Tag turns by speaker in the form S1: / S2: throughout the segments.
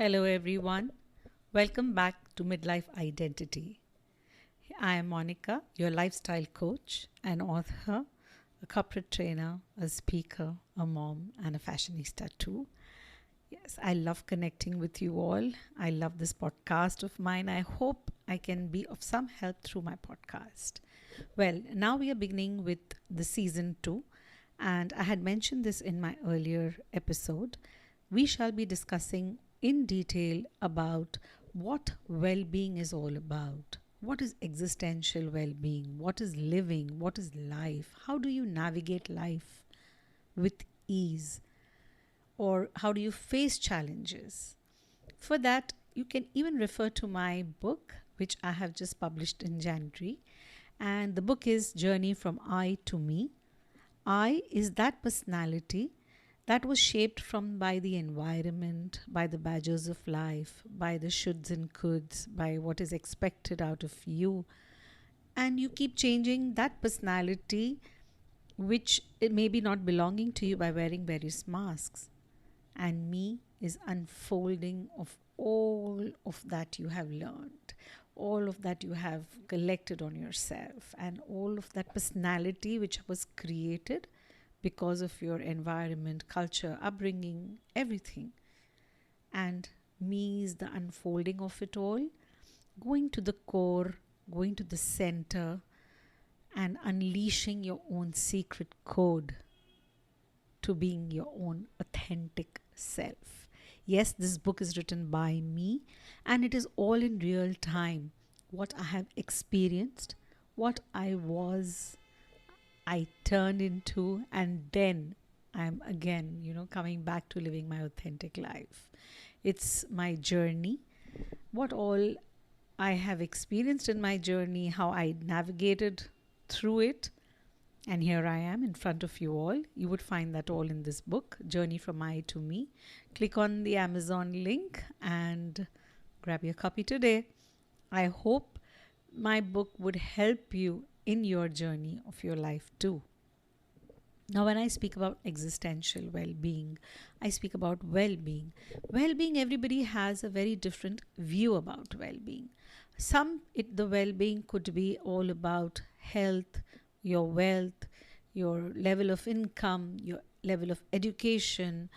S1: Hello, everyone. Welcome back to Midlife Identity. I am Monica, your lifestyle coach, an author, a corporate trainer, a speaker, a mom, and a fashionista too. Yes, I love connecting with you all. I love this podcast of mine. I hope I can be of some help through my podcast. Well, now we are beginning with the season two, and I had mentioned this in my earlier episode. We shall be discussing in detail about what well being is all about. What is existential well being? What is living? What is life? How do you navigate life with ease? Or how do you face challenges? For that, you can even refer to my book, which I have just published in January. And the book is Journey from I to Me. I is that personality that was shaped from by the environment, by the badges of life, by the shoulds and coulds, by what is expected out of you. And you keep changing that personality, which it may be not belonging to you, by wearing various masks. And me is unfolding of all of that you have learned, all of that you have collected on yourself, and all of that personality which was created because of your environment, culture, upbringing, everything. And me is the unfolding of it all, going to the core, going to the center, and unleashing your own secret code to being your own authentic self. Yes, this book is written by me and it is all in real time. What I have experienced, what I turned into, and then I'm again, coming back to living my authentic life. It's my journey, what all I have experienced in my journey, how I navigated through it, and here I am in front of you all. You would find that all in this book, Journey from I to Me. Click on the Amazon link and grab your copy today. I hope my book would help you in your journey of your life too. Now, when I speak about existential well being, I speak about well being. Well being, everybody has a very different view about well being. The well being could be all about health, your wealth, your level of income, your level of education,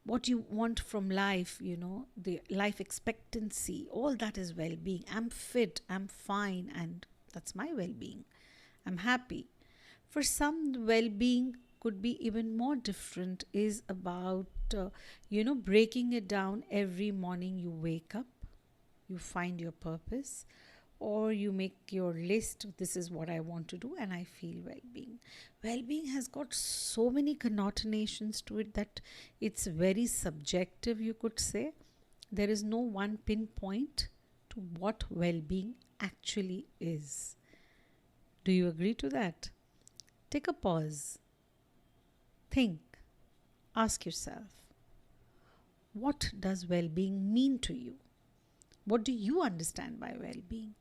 S1: what you want from life, the life expectancy, all that is well being. I'm fit, I'm fine, and that's my well being. I'm happy. For some, the well being could be even more different, is about, breaking it down every morning you wake up, you find your purpose, or you make your list, this is what I want to do, and I feel well-being. Well-being has got so many connotations to it that it's very subjective, you could say. There is no one pinpoint to what well-being actually is. Do you agree to that? Take a pause. Think. Ask yourself, what does well-being mean to you? What do you understand by well-being?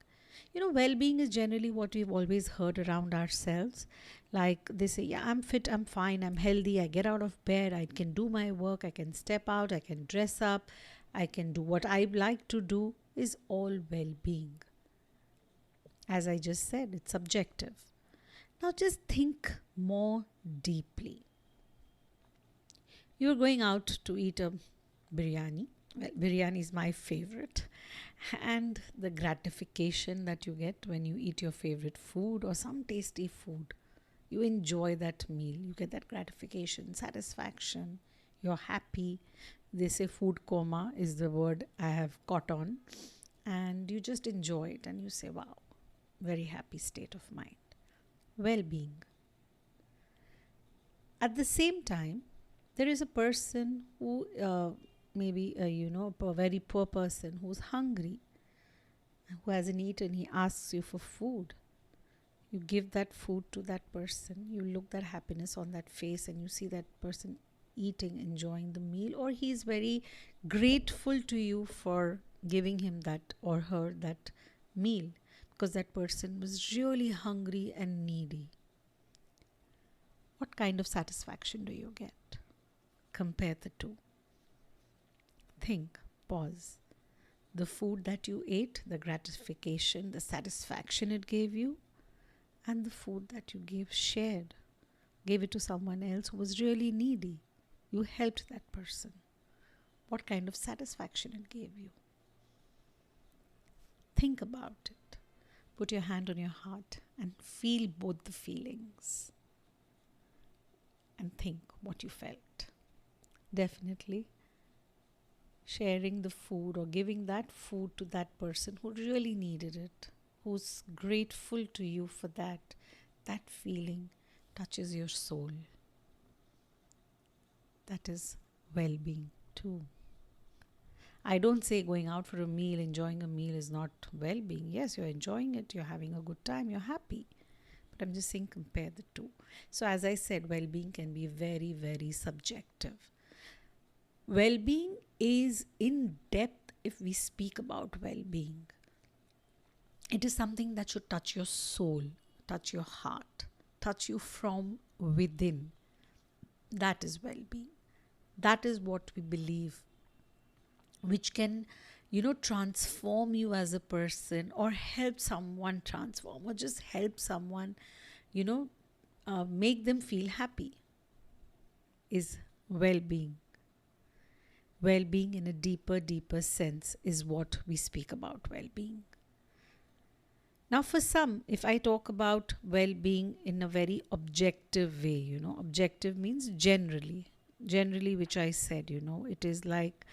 S1: Well-being is generally what we've always heard around ourselves. Like they say, yeah, I'm fit, I'm fine, I'm healthy, I get out of bed, I can do my work, I can step out, I can dress up, I can do what I like to do, is all well-being. As I just said, it's subjective. Now just think more deeply. You're going out to eat a biryani. Well, biryani is my favorite. And the gratification that you get when you eat your favorite food or some tasty food, you enjoy that meal, you get that gratification, satisfaction, you're happy. They say food coma is the word I have caught on, and you just enjoy it and you say, wow, very happy state of mind. Well-being. At the same time, there is a person who maybe a very poor person who's hungry, who hasn't eaten. He asks you for food. You give that food to that person. You look that happiness on that face and you see that person eating, enjoying the meal, or he's very grateful to you for giving him that or her that meal, because that person was really hungry and needy. What kind of satisfaction do you get? Compare the two. Think, pause. The food that you ate, the gratification, the satisfaction it gave you, and the food that you gave it to someone else who was really needy. You helped that person. What kind of satisfaction it gave you? Think about it. Put your hand on your heart and feel both the feelings and think what you felt. Definitely sharing the food or giving that food to that person who really needed it, who's grateful to you for that feeling touches your soul. That is well-being too. I don't say going out for a meal, enjoying a meal is not well-being. Yes, you're enjoying it, you're having a good time, you're happy. But I'm just saying compare the two. So as I said, well-being can be very, very subjective. Well-being is in depth if we speak about well-being. It is something that should touch your soul, touch your heart, touch you from within. That is well-being. That is what we believe, which can, transform you as a person or help someone transform or just help someone, make them feel happy, is well-being. Well-being in a deeper sense is what we speak about well-being. Now, for some, if I talk about well-being in a very objective way, objective means generally, which I said, it is like,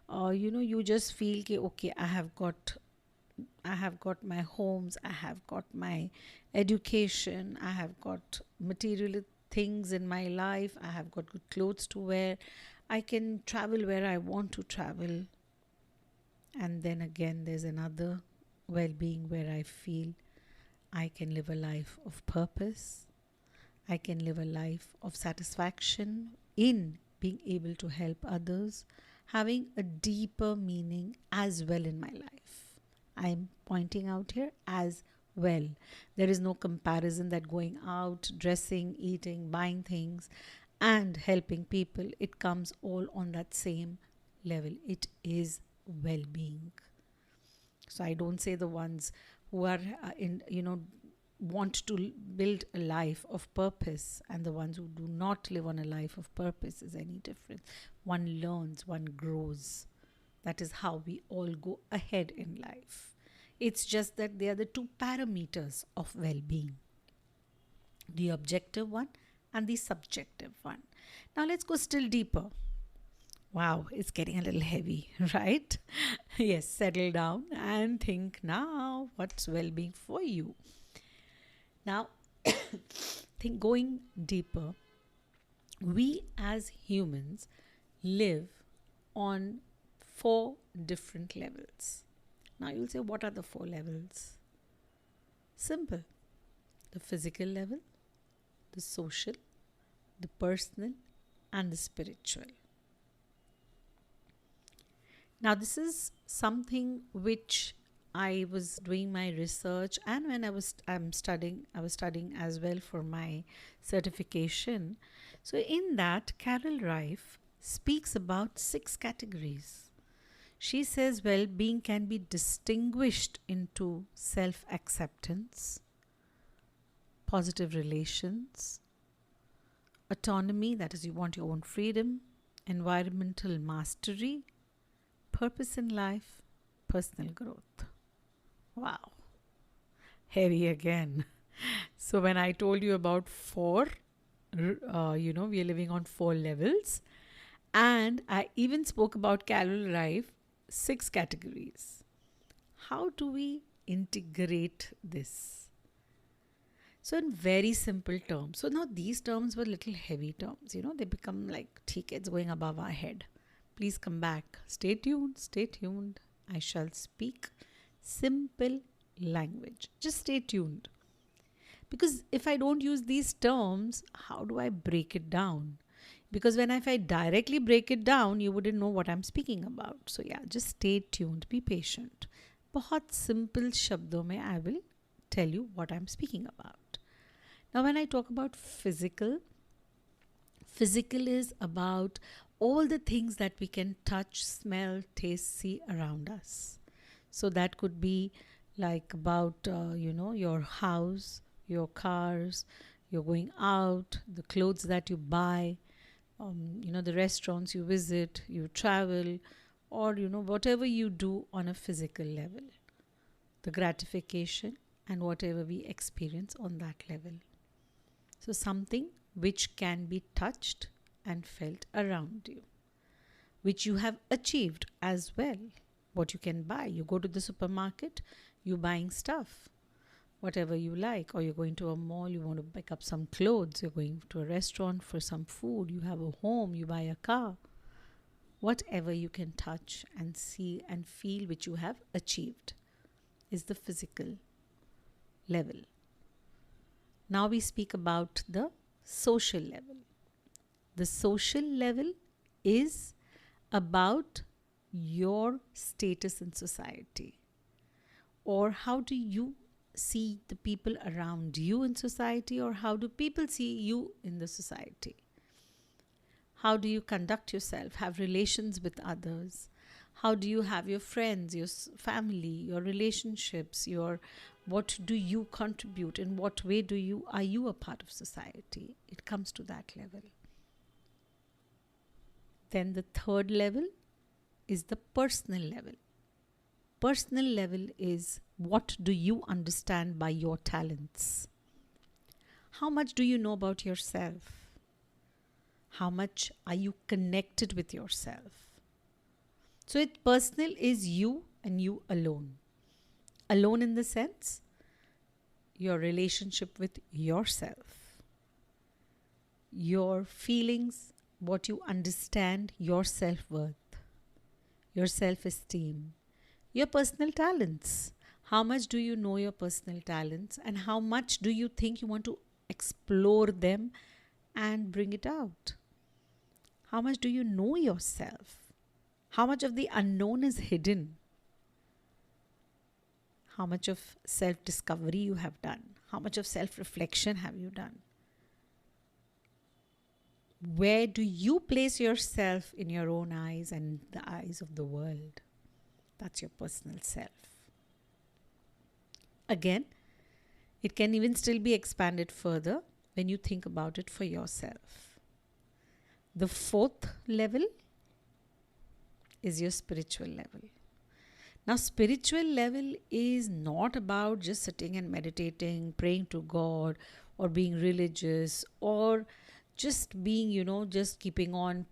S1: you just feel, okay, I have got my homes, I have got my education, I have got material things in my life, I have got good clothes to wear, I can travel where I want to travel. And then again, there's another well-being where I feel I can live a life of purpose. I can live a life of satisfaction in being able to help others, having a deeper meaning as well in my life. I'm pointing out here as well. There is no comparison that going out, dressing, eating, buying things, and helping people, it comes all on that same level. It is well-being. So I don't say the ones who are want to build a life of purpose and the ones who do not live on a life of purpose is any different. One learns, one grows. That is how we all go ahead in life. It's just that they are the two parameters of well-being, the objective one and the subjective one. Now let's go still deeper. Wow, it's getting a little heavy, right? Yes, settle down and think now what's well-being for you. Now, think going deeper, we as humans live on 4 different levels. Now you'll say, what are the 4 levels? Simple. The physical level, the social, the personal, and the spiritual. Now this is something which I was doing my research, and when I was studying as well for my certification. So in that, Carol Rife speaks about 6 categories. She says well-being can be distinguished into self-acceptance, positive relations, autonomy, that is you want your own freedom, environmental mastery, purpose in life, personal growth. Wow. Heavy again. So when I told you about 4, we are living on 4 levels. And I even spoke about Carol Rife, 6 categories. How do we integrate this? So in very simple terms. So now these terms were little heavy terms. They become like, it's going above our head. Please come back. Stay tuned. I shall speak simple language. Just stay tuned. Because if I don't use these terms, how do I break it down? Because if I directly break it down, you wouldn't know what I'm speaking about. So yeah, just stay tuned. Be patient. बहुत simple शब्दों में I will tell you what I'm speaking about. Now when I talk about physical is about all the things that we can touch, smell, taste, see around us. So that could be like about, your house, your cars, you're going out, the clothes that you buy, the restaurants you visit, you travel, or, whatever you do on a physical level, the gratification and whatever we experience on that level. So something which can be touched and felt around you, which you have achieved as well. What you can buy. You go to the supermarket, you're buying stuff, whatever you like, or you're going to a mall, you want to pick up some clothes, you're going to a restaurant for some food, you have a home, you buy a car. Whatever you can touch and see and feel, which you have achieved, is the physical level. Now we speak about the social level. The social level is about your status in society, or how do you see the people around you in society, or how do people see you in the society? How do you conduct yourself, have relations with others? How do you have your friends, your family, your relationships, what do you contribute? In what way are you a part of society? It comes to that level. Then the third level is the personal level. Personal level is, what do you understand by your talents? How much do you know about yourself? How much are you connected with yourself? So personal is you and you alone. Alone in the sense, your relationship with yourself, your feelings, what you understand, your self-worth, your self-esteem, your personal talents. How much do you know your personal talents, and how much do you think you want to explore them and bring it out? How much do you know yourself? How much of the unknown is hidden? How much of self-discovery you have done? How much of self-reflection have you done? Where do you place yourself in your own eyes and the eyes of the world? That's your personal self. Again, it can even still be expanded further when you think about it for yourself. The fourth level is your spiritual level. Now, spiritual level is not about just sitting and meditating, praying to God, or being religious, or just being, just keeping on,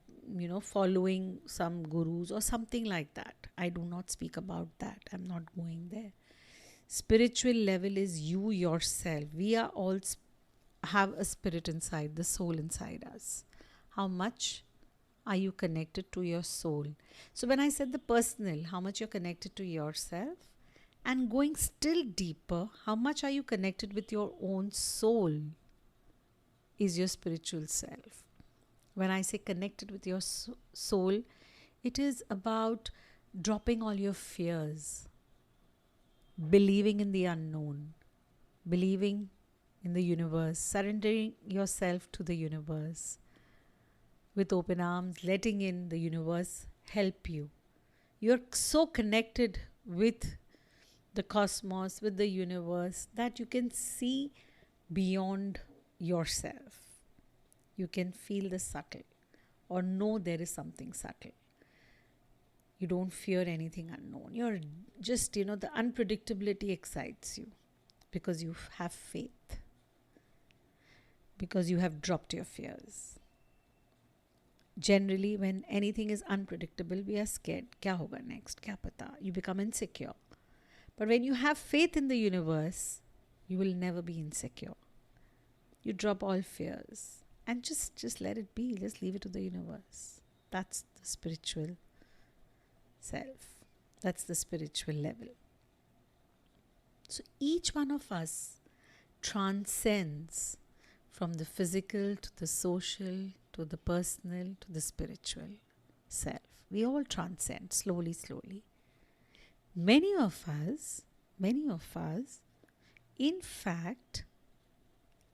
S1: following some gurus or something like that. I do not speak about that. I'm not going there. Spiritual level is you yourself. We are all have a spirit inside, the soul inside us. How much are you connected to your soul? So when I said the personal, how much you're connected to yourself, and going still deeper, how much are you connected with your own soul, is your spiritual self. When I say connected with your soul, it is about dropping all your fears, believing in the unknown, believing in the universe, surrendering yourself to the universe with open arms, letting in the universe help you. You're so connected with the cosmos, with the universe, that you can see beyond yourself. You can feel the subtle, or know there is something subtle. You don't fear anything unknown. You're just, the unpredictability excites you because you have faith, because you have dropped your fears. Generally, when anything is unpredictable, we are scared. Kya hoga next? Kya pata? You become insecure. But when you have faith in the universe, you will never be insecure. You drop all fears and just let it be. Just leave it to the universe. That's the spiritual self. That's the spiritual level. So each one of us transcends from the physical to the social to the personal to the spiritual self. We all transcend slowly, slowly. Many of us, in fact,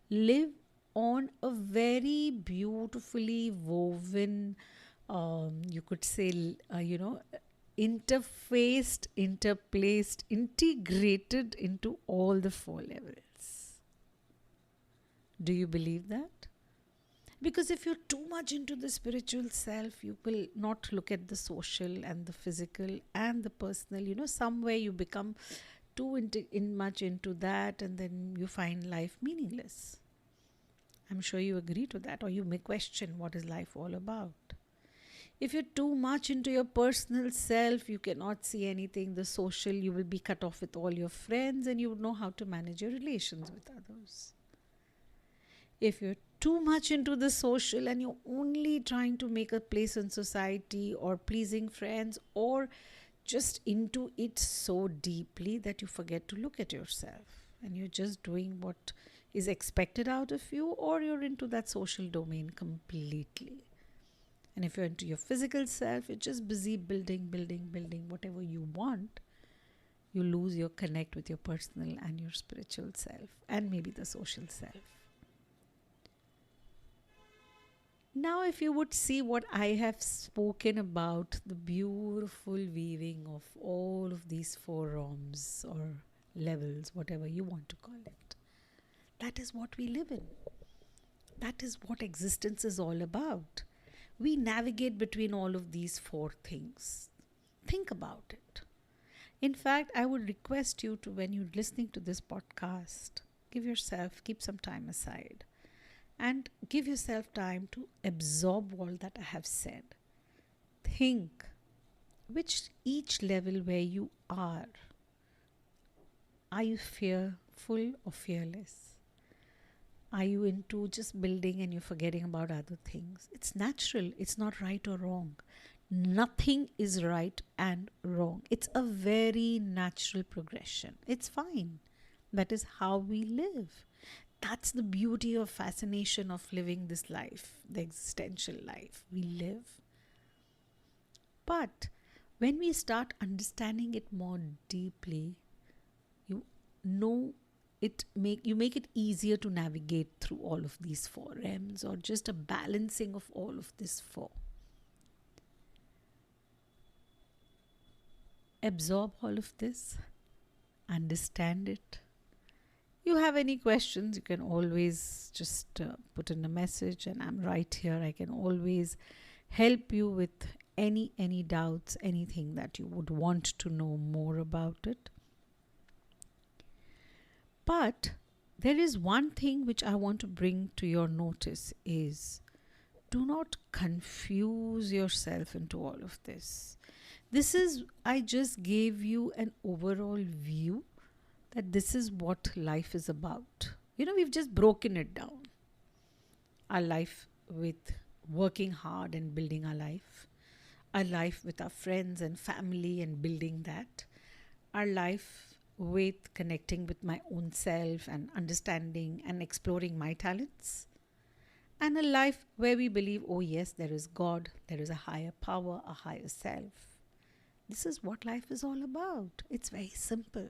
S1: live on a very beautifully woven You could say, interfaced, interplaced, integrated into all the four levels. Do you believe that? Because if you're too much into the spiritual self, you will not look at the social and the physical and the personal. Somewhere you become too much into that, and then you find life meaningless. I'm sure you agree to that, or you may question what is life all about. If you're too much into your personal self, you cannot see anything. The social, you will be cut off with all your friends, and you would know how to manage your relations with others. If you're too much into the social and you're only trying to make a place in society or pleasing friends, or just into it so deeply that you forget to look at yourself and you're just doing what is expected out of you, or you're into that social domain completely. And if you're into your physical self, you're just busy building, building, building whatever you want. You lose your connect with your personal and your spiritual self, and maybe the social self. Now, if you would see what I have spoken about, the beautiful weaving of all of these four realms or levels, whatever you want to call it, that is what we live in. That is what existence is all about. We navigate between all of these four things. Think about it. In fact, I would request you to, when you're listening to this podcast, keep some time aside and give yourself time to absorb all that I have said. Think which each level where you are you fearful or fearless? Are you into just building and you're forgetting about other things? It's natural. It's not right or wrong. Nothing is right and wrong. It's a very natural progression. It's fine. That is how we live. That's the beauty or fascination of living this life, the existential life we live. But when we start understanding it more deeply, you know you make it easier to navigate through all of these four realms, or just a balancing of all of this four. Absorb all of this, understand it. You have any questions, you can always just put in a message, and I'm right here. I can always help you with any doubts, anything that you would want to know more about it. But there is one thing which I want to bring to your notice is, do not confuse yourself into all of this. I just gave you an overall view that this is what life is about. We've just broken it down. Our life with working hard and building our life with our friends and family and building that, our life with connecting with my own self and understanding and exploring my talents, and a life where we believe, oh yes, there is God, there is a higher power, a higher self. This is what life is all about. It's very simple,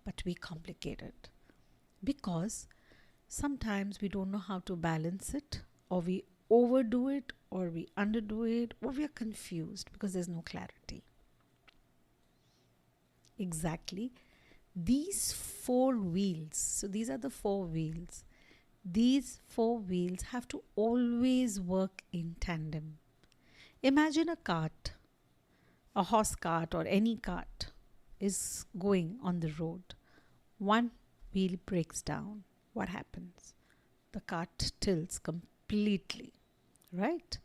S1: but we complicate it because sometimes we don't know how to balance it, or we overdo it, or we underdo it, or we are confused because there's no clarity. Exactly. These four wheels, so these are the four wheels. These four wheels have to always work in tandem. Imagine a cart, a horse cart, or any cart is going on the road. One wheel breaks down. What happens? The cart tilts completely, right?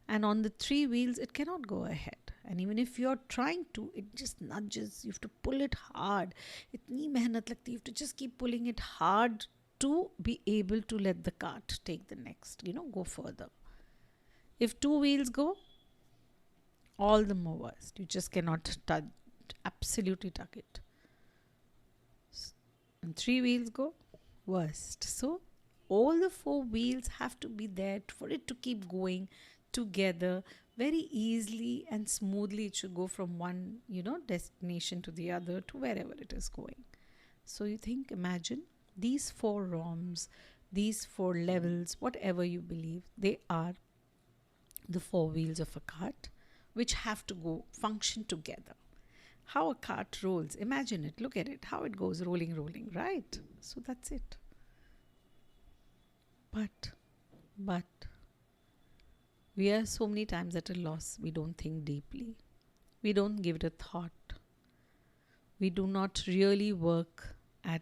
S1: And on the three wheels, it cannot go ahead. And even if you're trying to, it just nudges. You have to pull it hard. Itni mehnat lagti. You have to just keep pulling it hard to be able to let the cart take the next, go further. If two wheels go, all the more worst. You just cannot absolutely tuck it. And three wheels go, worst. So all the four wheels have to be there for it to keep going together very easily and smoothly. It should go from one, destination to the other, to wherever it is going. So imagine these four realms, these four levels, whatever you believe, they are the four wheels of a cart, which have to go function together. How a cart rolls, imagine it, look at it, how it goes rolling, rolling, right? So that's it. But we are so many times at a loss. We don't think deeply, we don't give it a thought, we do not really work at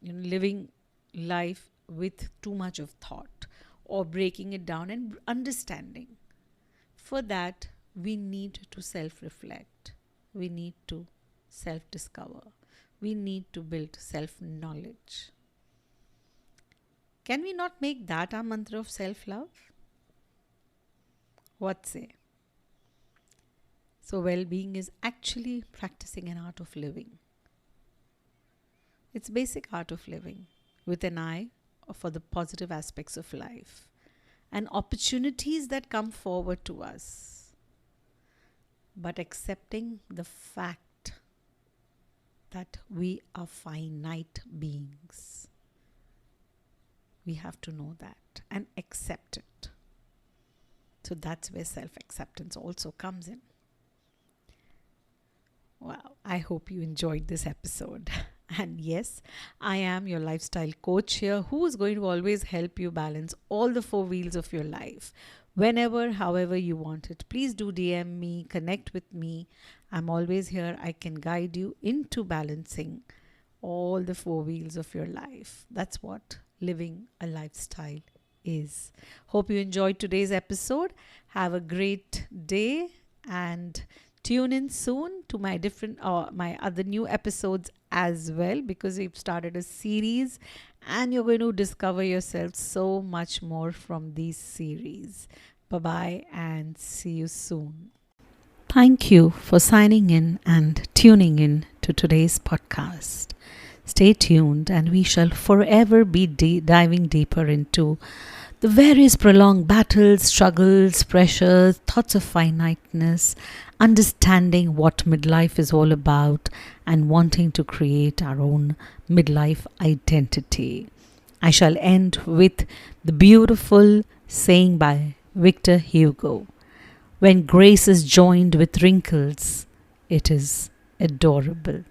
S1: living life with too much of thought, or breaking it down and understanding. For that, we need to self reflect, we need to self discover, we need to build self knowledge. Can we not make that our mantra of self love? What say? So, well being is actually practicing an art of living. It's basic art of living with an eye for the positive aspects of life and opportunities that come forward to us, but accepting the fact that we are finite beings. We have to know that and accept it. So that's where self acceptance also comes in. Wow, I hope you enjoyed this episode. And yes, I am your lifestyle coach here, who is going to always help you balance all the four wheels of your life whenever, however you want it. Please do DM me, connect with me. I'm always here. I can guide you into balancing all the four wheels of your life. That's what living a lifestyle is. Hope you enjoyed today's episode. Have a great day and tune in soon to my other new episodes as well, because we've started a series and you're going to discover yourself so much more from these series. Bye bye and see you soon. Thank you for signing in and tuning in to today's podcast. Stay tuned and we shall forever be diving deeper into the various prolonged battles, struggles, pressures, thoughts of finiteness, understanding what midlife is all about, and wanting to create our own midlife identity. I shall end with the beautiful saying by Victor Hugo: when grace is joined with wrinkles, it is adorable.